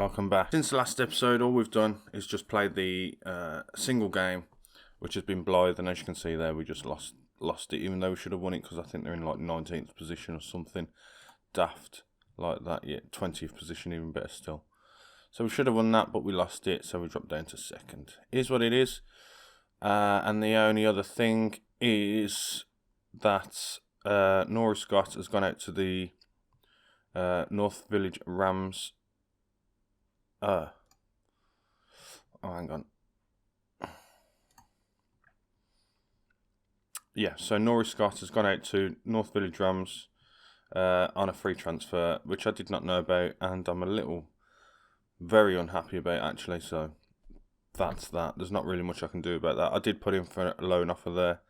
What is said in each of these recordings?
welcome back. Since the last episode, all we've done is just played the single game, which has been Blythe, and as you can see there, we just lost it, even though we should have won it, because I think they're in like 19th position or something daft like that. Yeah, 20th position, even better still. So we should have won that, but we lost it, so we dropped down to second. Is what it is. And the only other thing is that Nora Scott has gone out to the North Village Rams. Oh, hang on. Yeah, so Nora Scott has gone out to North Village Rams on a free transfer, which I did not know about, and I'm very unhappy about actually. So that's that. There's not really much I can do about that. I did put in for a loan offer there,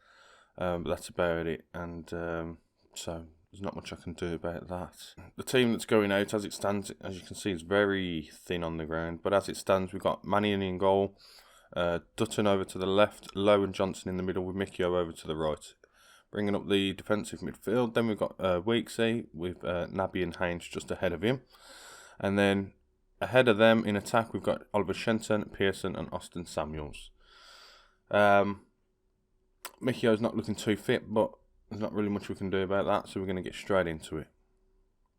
but that's about it. And so there's not much I can do about that. The team that's going out, as it stands, as you can see, is very thin on the ground. But as it stands, we've got Mannion in goal, Dutton over to the left, Lowe and Johnson in the middle, with Mikio over to the right. Bringing up the defensive midfield, then we've got Weeksy with Naby and Haynes just ahead of him. And then ahead of them in attack, we've got Oliver Shenton, Pearson and Austin Samuels. Mikio's not looking too fit, but there's not really much we can do about that, so we're going to get straight into it.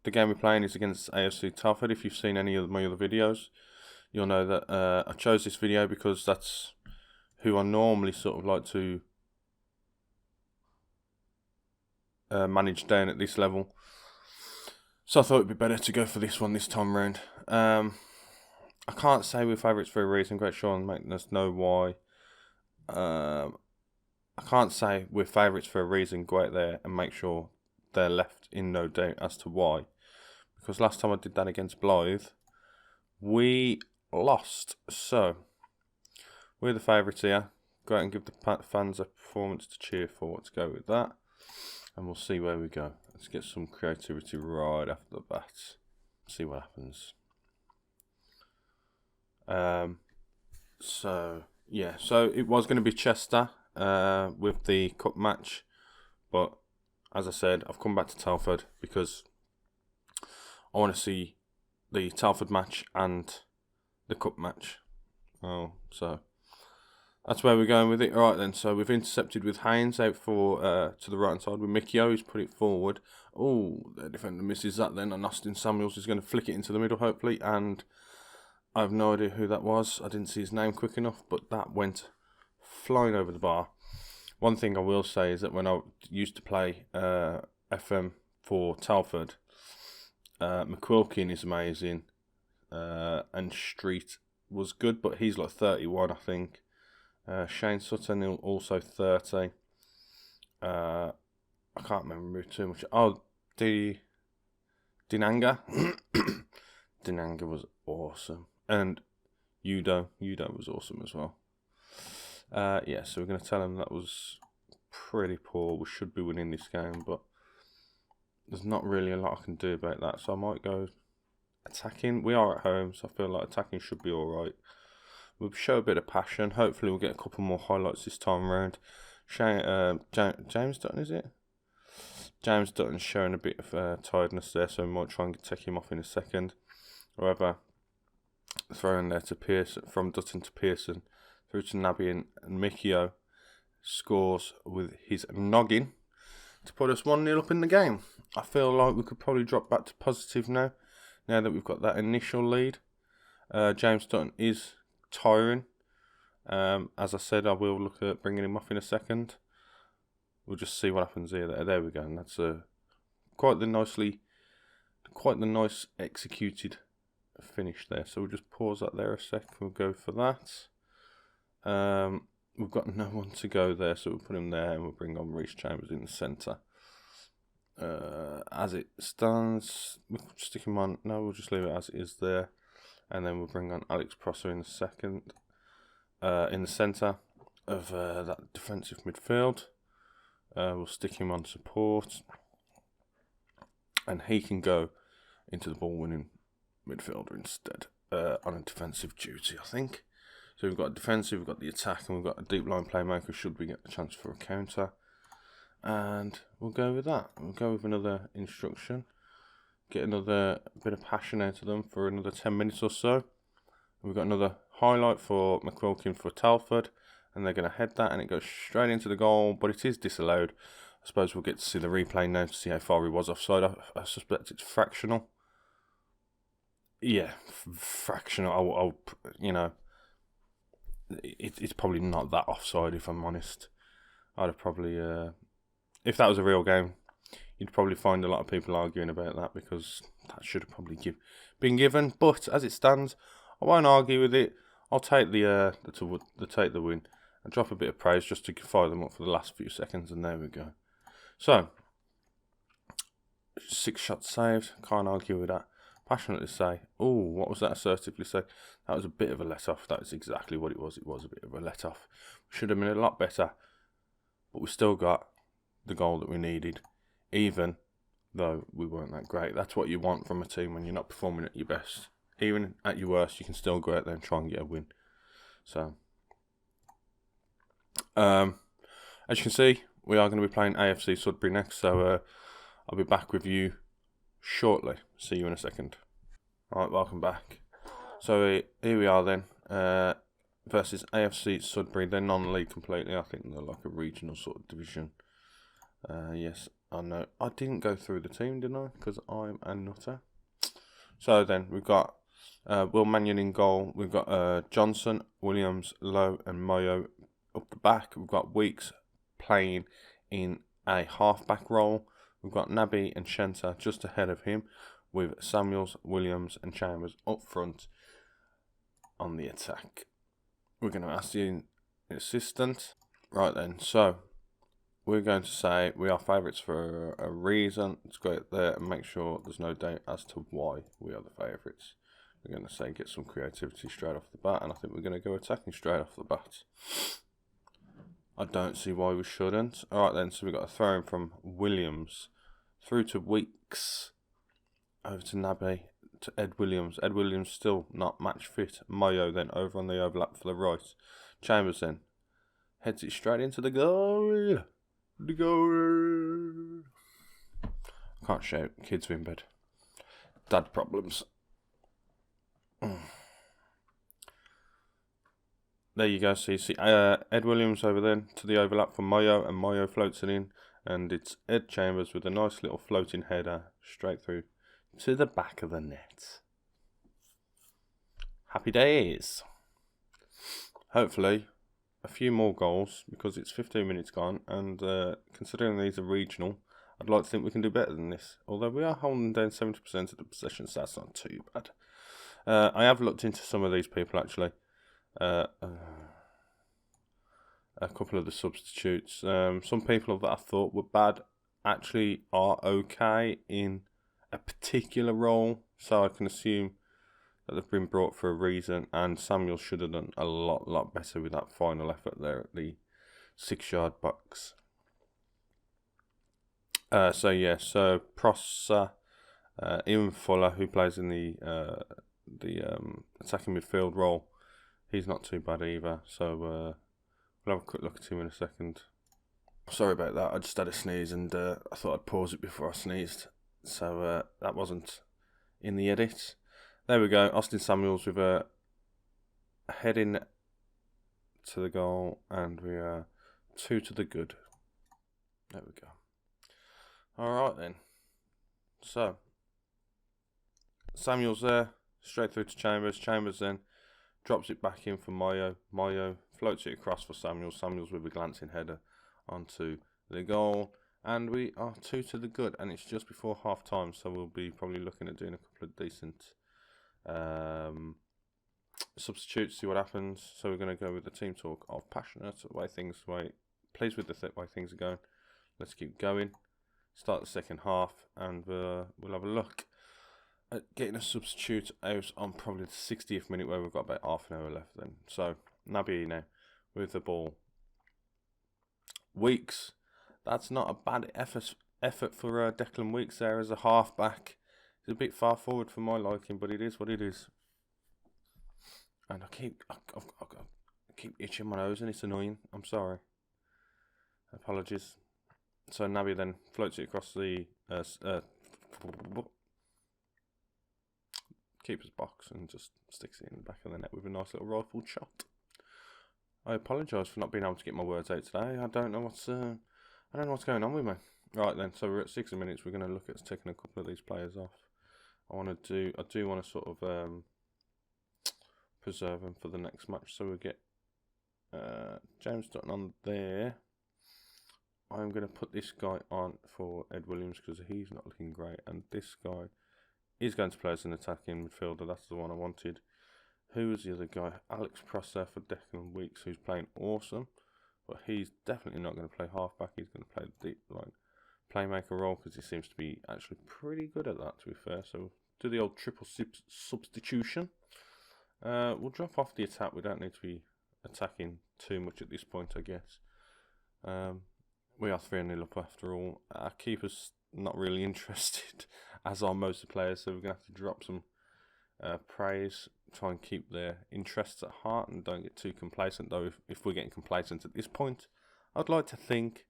The game we're playing is against AFC Sudbury. If you've seen any of my other videos, you'll know that I chose this video because that's who I normally sort of like to manage down at this level. So I thought it'd be better to go for this one this time round. I can't say we're favourites for a reason. Great Sean making us know why. I can't say we're favourites for a reason. Go out there and make sure they're left in no doubt as to why. Because last time I did that against Blythe, we lost. So we're the favourites here. Go out and give the fans a performance to cheer for. Let's go with that. And we'll see where we go. Let's get some creativity right after the bat. See what happens. So it was going to be Chester with the cup match, but as I said, I've come back to Telford because I want to see the Telford match and the cup match. So that's where we're going with it. Alright then, so we've intercepted with Haynes out for to the right hand side with Mikio, who's put it forward. Oh, the defender misses that then, and Austin Samuels is going to flick it into the middle hopefully, and I have no idea who that was. I didn't see his name quick enough, but that went flying over the bar. One thing I will say is that when I used to play FM for Telford, McQuilkin is amazing, and Street was good, but he's like 31 I think. Shane Sutton also 30. I can't remember too much. Oh, Dinanga. Dinanga was awesome. And Udo was awesome as well. So we're going to tell him that was pretty poor. We should be winning this game, but there's not really a lot I can do about that. So I might go attacking. We are at home, so I feel like attacking should be alright. We'll show a bit of passion. Hopefully we'll get a couple more highlights this time around. James Dutton, is it? James Dutton's showing a bit of tiredness there, so we might try and take him off in a second. However, throwing there to Pearson, from Dutton to Pearson, through to Naby and Mikio, scores with his noggin to put us 1-0 up in the game. I feel like we could probably drop back to positive now that we've got that initial lead. James Dutton is tiring. As I said, I will look at bringing him off in a second. We'll just see what happens here. There we go. And that's quite the nice executed finish there. So we'll just pause that there a sec. We'll go for that. We've got no one to go there, so we'll put him there and we'll bring on Reece Chambers in the centre. As it stands, we'll stick him on. No, we'll just leave it as it is there. And then we'll bring on Alex Prosser in the second, in the centre of that defensive midfield. We'll stick him on support, and he can go into the ball-winning midfielder instead on a defensive duty, I think. So we've got defensive, we've got the attack, and we've got a deep line playmaker should we get the chance for a counter. And we'll go with that. We'll go with another instruction. get another bit of passion out of them for another 10 minutes or so. We've got another highlight for McQuilkin for Telford, and they're going to head that, and it goes straight into the goal, but it is disallowed. I suppose we'll get to see the replay now to see how far he was offside. I suspect it's fractional. Yeah, fractional. I'll you know, it's probably not that offside, if I'm honest. I'd have probably, if that was a real game, you'd probably find a lot of people arguing about that, because that should have probably been given. But as it stands, I won't argue with it. I'll take the win and drop a bit of praise just to fire them up for the last few seconds, and there we go. So 6 shots saved. Can't argue with that. Passionately say, oh, what was that? Assertively say, that was a bit of a let off. That is exactly what it was. It was a bit of a let off. Should have been a lot better, but we still got the goal that we needed, even though we weren't that great. That's what you want from a team when you're not performing at your best. Even at your worst, you can still go out there and try and get a win. So, as you can see, we are going to be playing AFC Sudbury next. So, I'll be back with you shortly. See you in a second. Alright, welcome back. So, here we are then. Versus AFC Sudbury. They're non-league completely. I think they're like a regional sort of division. Yes, I know. I didn't go through the team, didn't I? Because I'm a nutter. So then, we've got Will Mannion in goal. We've got Johnson, Williams, Lowe and Mayo up the back. We've got Weeks playing in a half-back role. We've got Naby and Shenta just ahead of him, with Samuels, Williams and Chambers up front on the attack. We're going to ask the assistant. Right then, so we're going to say we are favourites for a reason. Let's go out there and make sure there's no doubt as to why we are the favourites. We're going to say get some creativity straight off the bat, and I think we're going to go attacking straight off the bat. I don't see why we shouldn't. Alright then, so we've got a throw in from Williams through to Weeks, over to Naby, to Ed Williams. Ed Williams still not match fit. Mayo then over on the overlap for the right. Chambers then heads it straight into the goal. The goal. I can't shout. Kids are in bed. Dad problems. There you go. So you see Ed Williams over then to the overlap for Mayo, and Mayo floats it in, and it's Ed Chambers with a nice little floating header straight through to the back of the net. Happy days. Hopefully a few more goals, because it's 15 minutes gone, and considering these are regional, I'd like to think we can do better than this. Although we are holding down 70% of the possession, so that's not too bad. I have looked into some of these people actually. A couple of the substitutes. Some people that I thought were bad actually are okay in a particular role, so I can assume that they've been brought for a reason, and Samuel should have done a lot better with that final effort there at the 6-yard box. So Prosser, Ian Fuller, who plays in the attacking midfield role, he's not too bad either, so we'll have a quick look at him in a second. Sorry about that, I just had a sneeze, and I thought I'd pause it before I sneezed, so that wasn't in the edit. There we go, Austin Samuels with a head in to the goal, and we are 2 to the good. There we go. Alright then, so Samuels there, straight through to Chambers. Chambers then drops it back in for Mayo. Mayo floats it across for Samuels. Samuels with a glancing header onto the goal. And we are 2 to the good. And it's just before half time, so we'll be probably looking at doing a couple of decent substitutes, see what happens. So we're going to go with the team talk of passionate, pleased with the way things are going. Let's keep going. Start the second half, and we'll have a look at getting a substitute out on probably the 60th minute, where we've got about half an hour left then. So, Naby now with the ball. Weeks. That's not a bad effort for Declan Weeks there as a half-back. It's a bit far forward for my liking, but it is what it is. And I keep itching my nose, and it's annoying. I'm sorry. Apologies. So Naby then floats it across the keeper's box and just sticks it in the back of the net with a nice little rifled shot. I apologise for not being able to get my words out today. I don't know what's going on with me. Right then, so we're at 60 minutes. We're going to look at taking a couple of these players off. I do want to sort of preserve them for the next match. So we get James Dutton on there. I'm going to put this guy on for Ed Williams because he's not looking great, and this guy is going to play as an attacking midfielder. That's the one I wanted. Who was the other guy? Alex Prosser for Declan Weeks, who's playing awesome, but he's definitely not going to play halfback. He's going to play the deep line playmaker role because he seems to be actually pretty good at that, to be fair. So do the old triple substitution. We'll drop off the attack. We don't need to be attacking too much at this point, I guess. We are 3-0 up after all. Our keeper's not really interested, as are most of the players, so we're going to have to drop some praise, try and keep their interests at heart and don't get too complacent, though if we're getting complacent at this point. I'd like to think,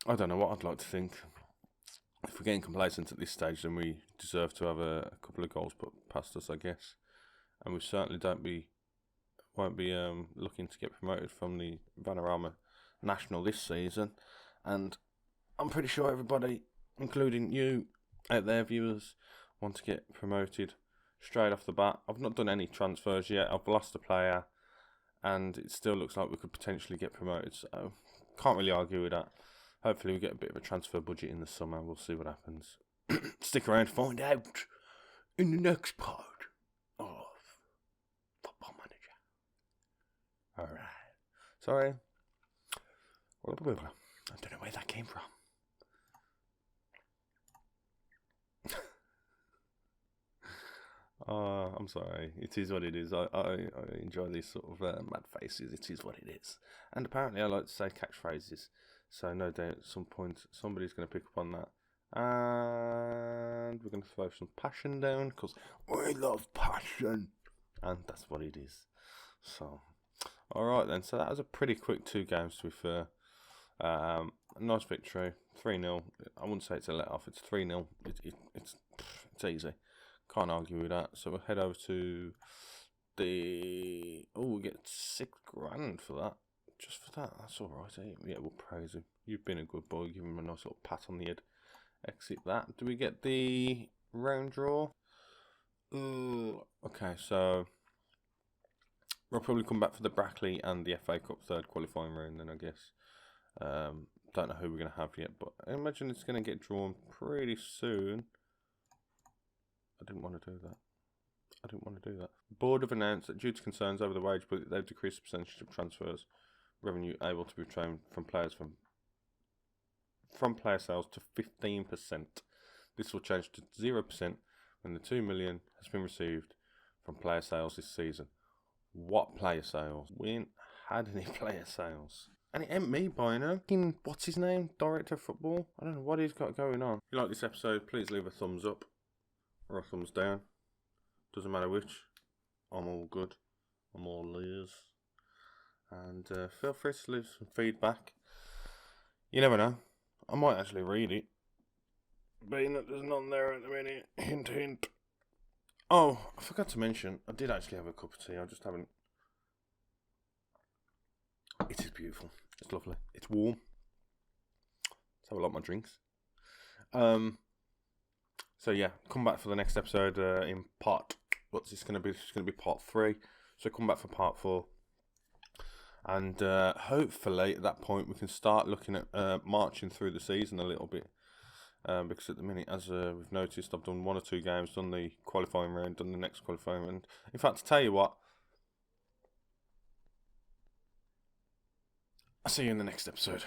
I don't know what I'd like to think. If we're getting complacent at this stage, then we deserve to have a couple of goals put past us, I guess. And we certainly won't be looking to get promoted from the Vanarama National this season. And I'm pretty sure everybody, including you out there, viewers, want to get promoted straight off the bat. I've not done any transfers yet. I've lost a player, and it still looks like we could potentially get promoted. So can't really argue with that. Hopefully we get a bit of a transfer budget in the summer. We'll see what happens. Stick around to find out in the next part of Football Manager. Alright. Sorry. I don't know where that came from. I'm sorry. It is what it is. I enjoy these sort of mad faces. It is what it is. And apparently I like to say catchphrases. So no doubt at some point somebody's going to pick up on that. And we're going to throw some passion down because we love passion. And that's what it is. So, alright then. So that was a pretty quick 2 games, to be fair. A nice victory. 3-0. I wouldn't say it's a let-off. It's 3-0. It's easy. Can't argue with that. So we'll head over to the... Oh, we get $6,000 for that. Just for that. That's alright, eh? Yeah, we'll praise him. You've been a good boy. Give him a nice little pat on the head. Exit that. Do we get the round draw? Okay, so... We'll probably come back for the Brackley and the FA Cup third qualifying round then, I guess. Don't know who we're going to have yet, but I imagine it's going to get drawn pretty soon. I didn't want to do that. The board have announced that due to concerns over the wage budget, they've decreased the percentage of transfers revenue able to be obtained from players from player sales to 15%. This will change to 0% when the $2 million has been received from player sales this season. What player sales? We ain't had any player sales. And it ain't me buying her. What's his name? Director of Football? I don't know what he's got going on. If you like this episode, please leave a thumbs up or a thumbs down. Doesn't matter which. I'm all good. I'm all ears. And feel free to leave some feedback. You never know. I might actually read it. Being that there's none there at the minute. Hint, hint. Oh, I forgot to mention, I did actually have a cup of tea. I just haven't. It is beautiful. It's lovely. It's warm. Let's have a lot of my drinks. So yeah, come back for the next episode in part. What's this going to be? It's going to be part 3. So come back for part 4. And hopefully at that point we can start looking at marching through the season a little bit. Because at the minute, as we've noticed, I've done 1 or 2 games, done the qualifying round, done the next qualifying round. In fact, to tell you what, I'll see you in the next episode.